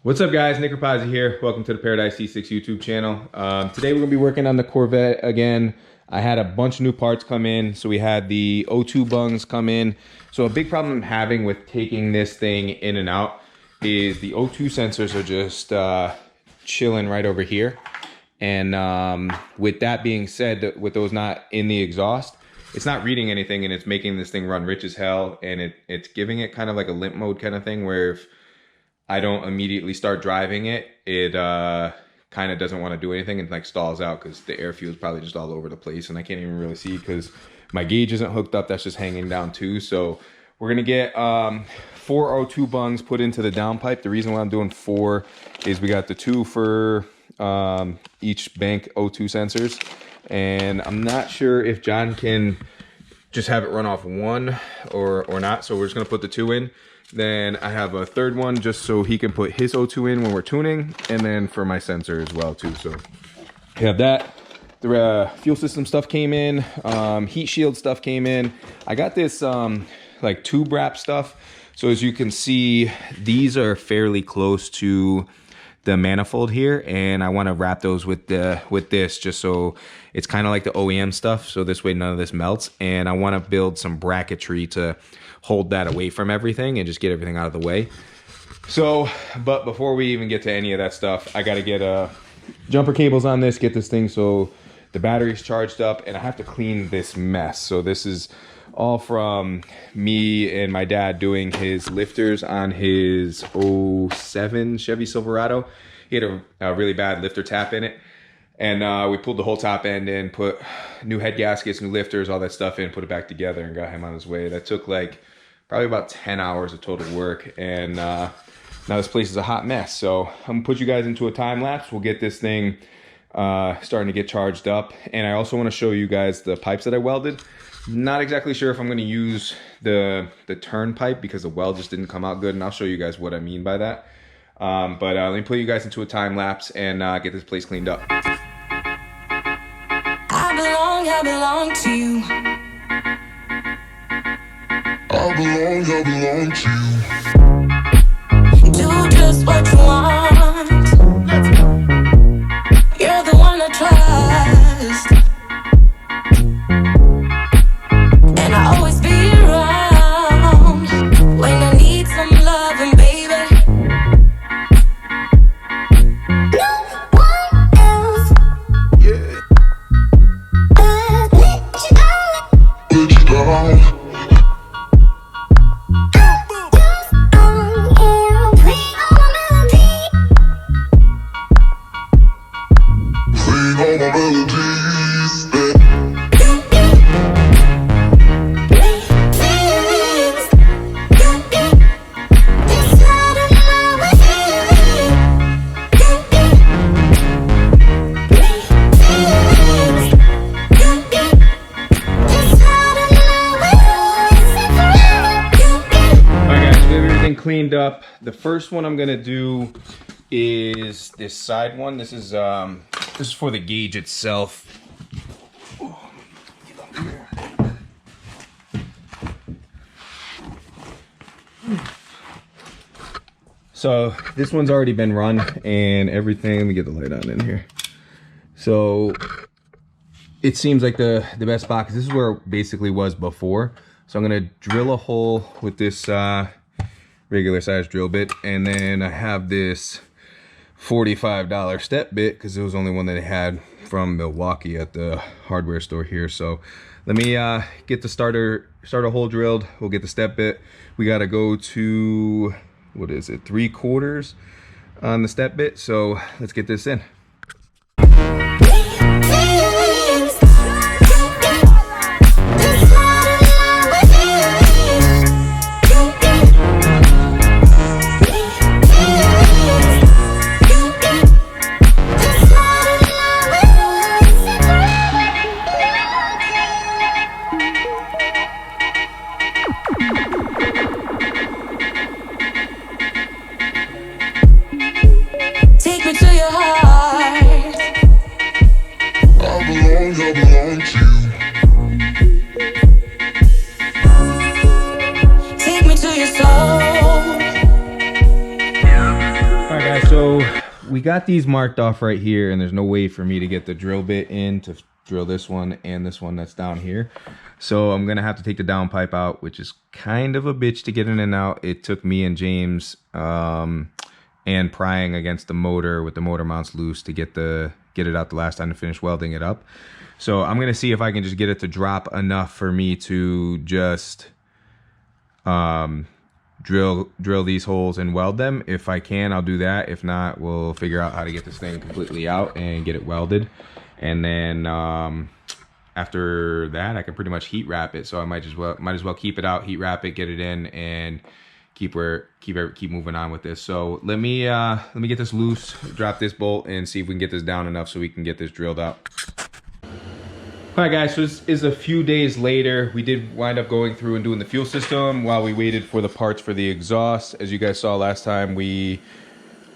What's up guys, Nick Rapazzi here. Welcome to the Paradise C6 YouTube channel. Today we're gonna be working on the Corvette again. I had a bunch of new parts come in. So we had the O2 bungs come in. So a big problem I'm having with taking this thing in and out is the O2 sensors are just chilling right over here. And with that being said, with those not in the exhaust, it's not reading anything and it's making this thing run rich as hell. And it's giving it kind of like a limp mode kind of thing where if I don't immediately start driving it, it kind of doesn't want to do anything and like stalls out because the air fuel is probably just all over the place and I can't even really see because my gauge isn't hooked up. That's just hanging down too. So we're gonna get 4 O2 bungs put into the downpipe. The reason why I'm doing 4 is we got the 2 for each bank O2 sensors, and I'm not sure if John can just have it run off 1 or not. So we're just gonna put the 2 in. Then I have a 3rd one just so he can put his O2 in when we're tuning, and then for my sensor as well too. So we have that. The fuel system stuff came in, heat shield stuff came in. I got this like tube wrap stuff. So as you can see, these are fairly close to the manifold here, and I want to wrap those with this just so it's kind of like the OEM stuff, so this way none of this melts. And I want to build some bracketry to hold that away from everything and just get everything out of the way. So, but before we even get to any of that stuff, I got to get jumper cables on this, get this thing so the battery's charged up, and I have to clean this mess. So this is all from me and my dad doing his lifters on his 07 Chevy Silverado. He had a really bad lifter tap in it. And we pulled the whole top end in, put new head gaskets, new lifters, all that stuff in, put it back together and got him on his way. That took like probably about 10 hours of total work. And now this place is a hot mess. So I'm gonna put you guys into a time lapse. We'll get this thing starting to get charged up. And I also wanna show you guys the pipes that I welded. Not exactly sure if I'm gonna use the turn pipe because the weld just didn't come out good. And I'll show you guys what I mean by that. But let me put you guys into a time lapse and get this place cleaned up. I belong to you. I belong to you. Do just what you want. You're the one I trust, and I always be around when I need some loving, baby. No one else. Yeah. Cleaned up. The first one I'm gonna do is this side one. This is for the gauge itself. So this one's already been run and everything. Let me get the light on in here. So it seems like the best spot, because this is where it basically was before. So I'm gonna drill a hole with this regular size drill bit, and then I have this $45 step bit because it was the only one that I had from Milwaukee at the hardware store here. So let me get the starter hole drilled. We'll get the step bit. We got to go to, what is it, 3/4 on the step bit. So let's get this in. Take me to your heart. So we got these marked off right here, and there's no way for me to get the drill bit in to drill this one and this one that's down here. So I'm gonna have to take the downpipe out, which is kind of a bitch to get in and out. It took me and James and prying against the motor with the motor mounts loose to get it out the last time to finish welding it up. So I'm gonna see if I can just get it to drop enough for me to just drill these holes and weld them. If I can, I'll do that. If not, we'll figure out how to get this thing completely out and get it welded. And then after that, I can pretty much heat wrap it. So I might as well keep it out, heat wrap it, get it in, and keep moving on with this. So let me get this loose, drop this bolt, and see if we can get this down enough so we can get this drilled out. All right, guys, so this is a few days later. We did wind up going through and doing the fuel system while we waited for the parts for the exhaust. As you guys saw last time, we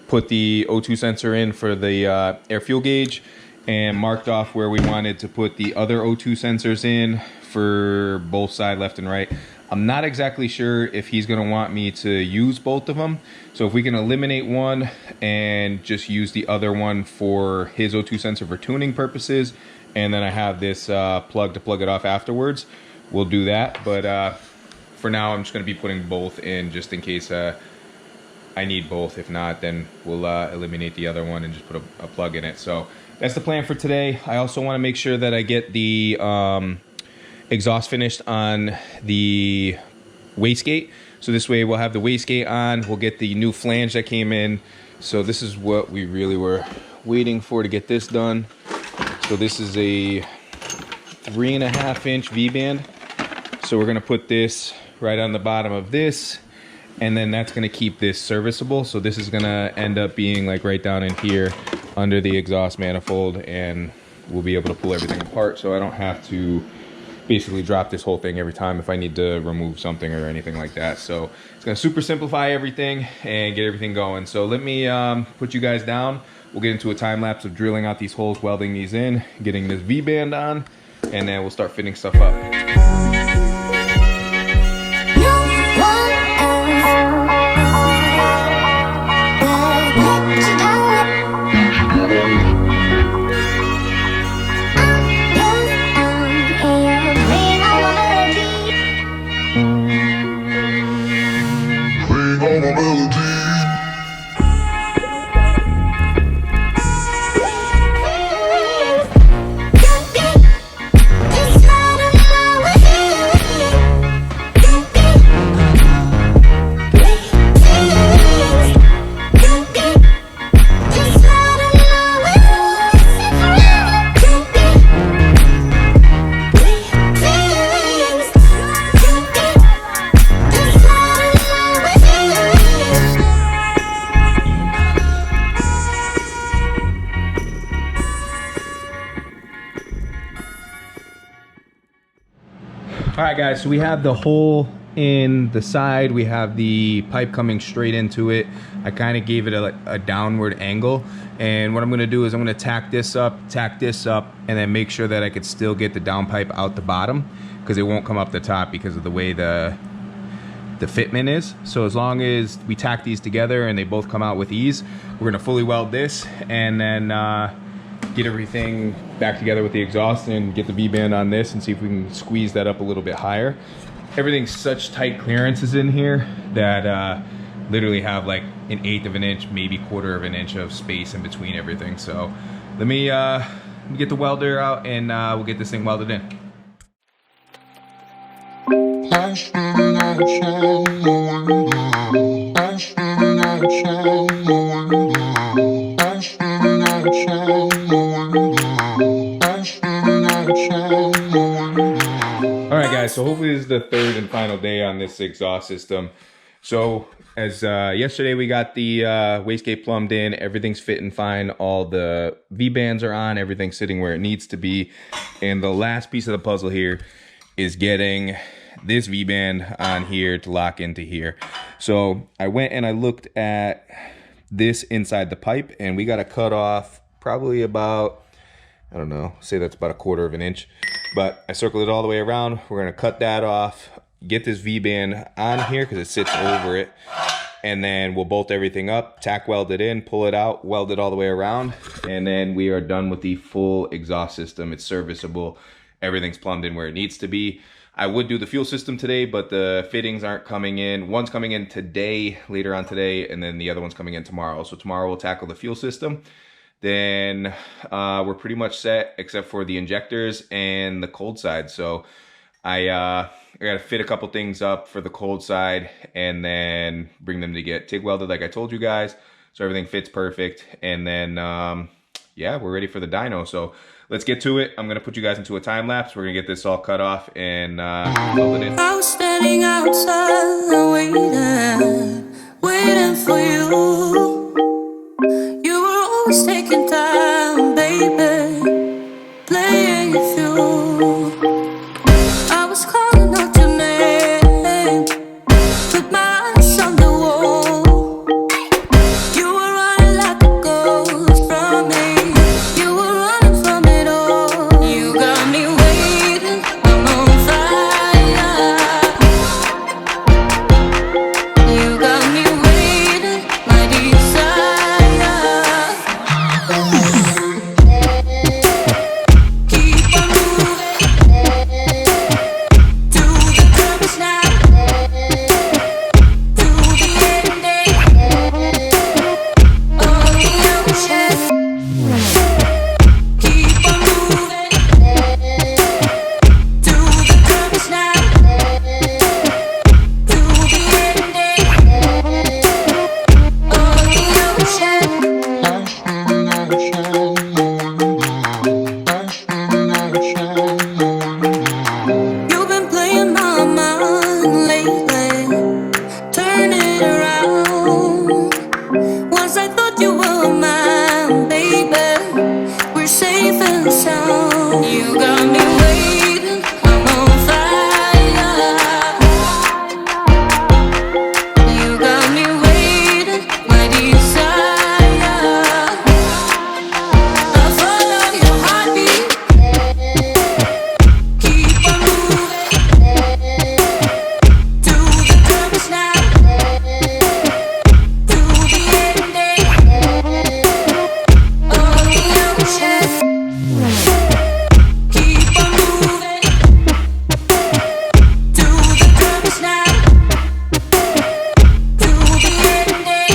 put the O2 sensor in for the air fuel gauge and marked off where we wanted to put the other O2 sensors in for both side, left and right. I'm not exactly sure if he's gonna want me to use both of them. So if we can eliminate one and just use the other one for his O2 sensor for tuning purposes, and then I have this plug to plug it off afterwards, we'll do that. But for now, I'm just gonna be putting both in just in case I need both. If not, then we'll eliminate the other one and just put a plug in it. So that's the plan for today. I also wanna make sure that I get the exhaust finished on the wastegate. So this way we'll have the wastegate on, we'll get the new flange that came in. So this is what we really were waiting for to get this done. So this is a 3.5-inch V-band. So we're gonna put this right on the bottom of this, and then that's gonna keep this serviceable. So this is gonna end up being like right down in here under the exhaust manifold, and we'll be able to pull everything apart so I don't have to basically drop this whole thing every time if I need to remove something or anything like that. So it's gonna super simplify everything and get everything going. So let me put you guys down. We'll get into a time lapse of drilling out these holes, welding these in, getting this V-band on, and then we'll start fitting stuff up. All right, guys, so we have the hole in the side. We have the pipe coming straight into it. I kind of gave it a downward angle. And what I'm gonna do is I'm gonna tack this up, and then make sure that I could still get the downpipe out the bottom, because it won't come up the top because of the way the fitment is. So as long as we tack these together and they both come out with ease, we're gonna fully weld this and then get everything back together with the exhaust and get the V-band on this and see if we can squeeze that up a little bit higher. Everything's such tight clearances in here that literally have like 1/8 of an inch, maybe 1/4 of an inch of space in between everything. So let me get the welder out and we'll get this thing welded in. Alright guys, so hopefully this is the third and final day on this exhaust system. So as yesterday we got the wastegate plumbed in, everything's fitting fine, all the V-bands are on, everything's sitting where it needs to be. And the last piece of the puzzle here is getting this V-band on here to lock into here. So I went and I looked at this inside the pipe, and we got to cut off probably about, I don't know, say that's about 1/4 of an inch. But I circled it all the way around. We're gonna cut that off, get this V-band on here because it sits over it, and then we'll bolt everything up, tack weld it in, pull it out, weld it all the way around, and then we are done with the full exhaust system. It's serviceable. Everything's plumbed in where it needs to be. I would do the fuel system today, but the fittings aren't coming in. One's coming in today, later on today, and then the other one's coming in tomorrow. So tomorrow we'll tackle the fuel system. Then we're pretty much set except for the injectors and the cold side. So I gotta fit a couple things up for the cold side and then bring them to get TIG welded like I told you guys. So everything fits perfect. And then, yeah, we're ready for the dyno. So let's get to it. I'm gonna put you guys into a time lapse. We're gonna get this all cut off and weld it in. I was standing outside waiting for you. You were always taking time, baby, playing it through. I was calling out your name, with my eyes on the wall. You were running like a ghost from me. You were running from it all. You got me waiting, I'm on fire. You got me waiting, my desire. Keep on moving to the purpose now, to the ending of the ocean. Keep on moving to the purpose now, to the ending of the ocean. You've been playing my mind lately, turn it around. Once I thought you were mine, baby, we're safe and sound. You got me waiting, I'm on fire. You got me waiting, my desire. I follow your heartbeat. Keep on moving to the purpose now, to the ending of the ocean. Keep on moving to the purpose now, to the ending.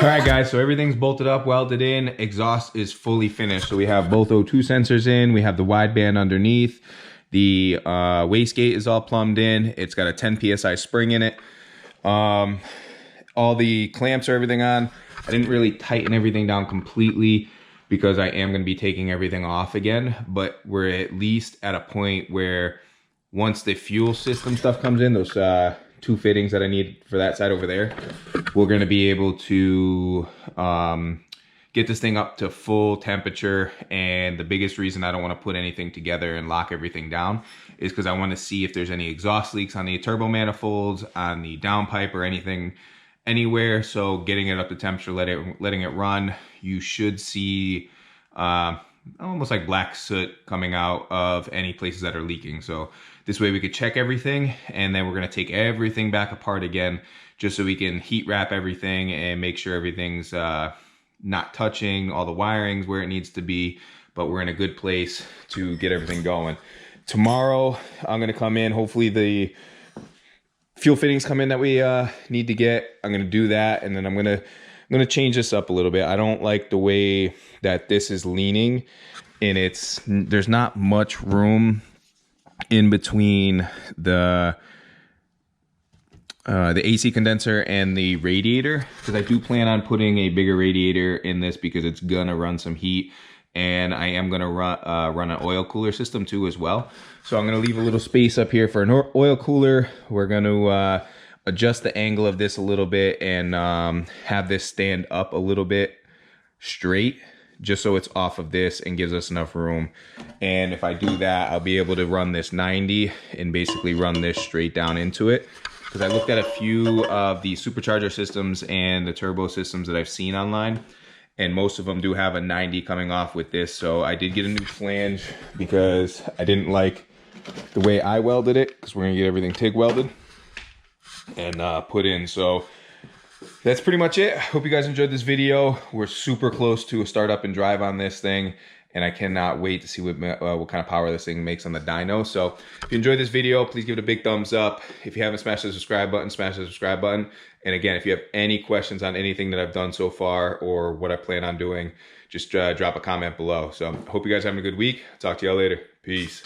All right, guys, so everything's bolted up, welded in. Exhaust is fully finished. So we have both O2 sensors in. We have the wideband underneath. The wastegate is all plumbed in. It's got a 10 PSI spring in it. All the clamps are everything on. I didn't really tighten everything down completely because I am going to be taking everything off again. But we're at least at a point where once the fuel system stuff comes in, those two fittings that I need for that side over there, we're going to be able to get this thing up to full temperature. And the biggest reason I don't want to put anything together and lock everything down is because I want to see if there's any exhaust leaks on the turbo manifolds, on the downpipe, or anything anywhere. So getting it up to temperature, letting it run, you should see almost like black soot coming out of any places that are leaking. So this way we could check everything, and then we're going to take everything back apart again just so we can heat wrap everything and make sure everything's not touching all the wirings where it needs to be, but we're in a good place to get everything going. Tomorrow I'm going to come in, hopefully the fuel fittings come in that we need to get. I'm going to do that, and then I'm going to change this up a little bit. I don't like the way that this is leaning, and there's not much room in between the AC condenser and the radiator, because I do plan on putting a bigger radiator in this because it's gonna run some heat, and I am gonna run an oil cooler system too as well. So I'm gonna leave a little space up here for an oil cooler. We're gonna adjust the angle of this a little bit and have this stand up a little bit straight, just so it's off of this and gives us enough room. And if I do that, I'll be able to run this 90 and basically run this straight down into it. Because I looked at a few of the supercharger systems and the turbo systems that I've seen online, and most of them do have a 90 coming off with this. So I did get a new flange because I didn't like the way I welded it, because we're gonna get everything TIG welded and put in. So That's pretty much it. Hope you guys enjoyed this video. We're super close to a startup and drive on this thing, and I cannot wait to see what kind of power this thing makes on the dyno. So if you enjoyed this video, please give it a big thumbs up. If you haven't smashed the subscribe button, smash the subscribe button. And again, if you have any questions on anything that I've done so far or what I plan on doing, just drop a comment below. So hope you guys are having a good week. Talk to y'all later. Peace.